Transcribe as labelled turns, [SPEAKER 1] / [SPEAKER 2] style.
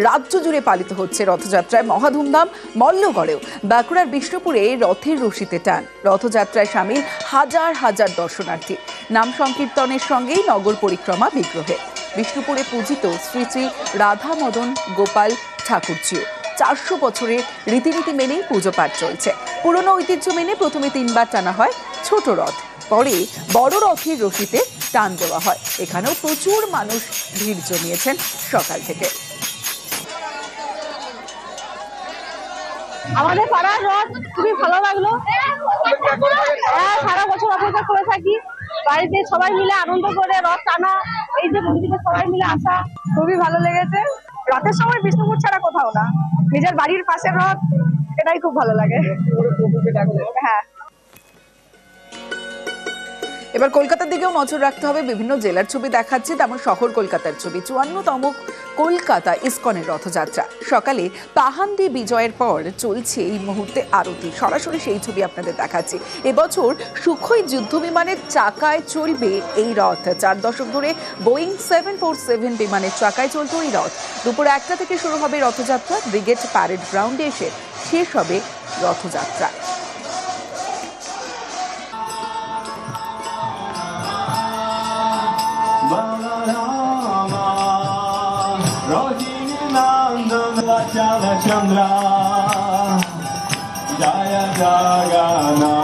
[SPEAKER 1] রাজ্য জুড়ে পালিত হচ্ছে রথযাত্রায় মহাধুমধাম। মল্লগড়েও বাঁকুড়ার বিষ্ণুপুরে রথের রশিতে টান। রথযাত্রায় সামিল হাজার হাজার দর্শনার্থী। নাম সংকীর্তনের সঙ্গেই নগর পরিক্রমা বিগ্রহে। বিষ্ণুপুরে পূজিত শ্রী শ্রী রাধা মদন গোপাল ঠাকুরজিও 400 বছরের রীতিনীতি মেনেই পুজো পাঠ চলছে। পুরনো ঐতিহ্য মেনে প্রথমে 3 বার টানা হয় ছোট রথ, পরে বড় রথের রশিতে টান দেওয়া হয়। এখানেও প্রচুর মানুষ ভিড় জমিয়েছেন সকাল থেকে।
[SPEAKER 2] আমাদের পাড়ার রথ খুবই ভালো লাগলো। সারা বছর অপেক্ষা করে থাকি, বাড়িতে সবাই মিলে আনন্দ করে রথ টানা, এই যে সবাই মিলে আসা খুবই ভালো লেগেছে। রথের সময় বিষ্ণুপুর ছাড়া কোথাও না, নিজের বাড়ির পাশের রথ, এটাই খুব ভালো লাগে। হ্যাঁ,
[SPEAKER 1] এবার কলকাতার দিকেও নজর রাখতে হবে। বিভিন্ন জেলার ছবি দেখাচ্ছে, তেমন শহর কলকাতার ছবি। 54তম কলকাতা ইসকনের রথযাত্রা। সকালে পাহান্দি বিজয়ের পর চলছে এই মুহূর্তে আরতি। সরাসরি সেই ছবি আপনাদের দেখাচ্ছি। এবছর সুখোই যুদ্ধ বিমানের চাকায় চলবে এই রথ। 4 দশক ধরে বোয়িং 747 বিমানের চাকায় চলত এই রথ। দুপুর 1টা থেকে শুরু হবে রথযাত্রা। ব্রিগেড প্যারেড গ্রাউন্ডে এসে শেষ হবে রথযাত্রা।
[SPEAKER 3] Chandra Jaya Jagana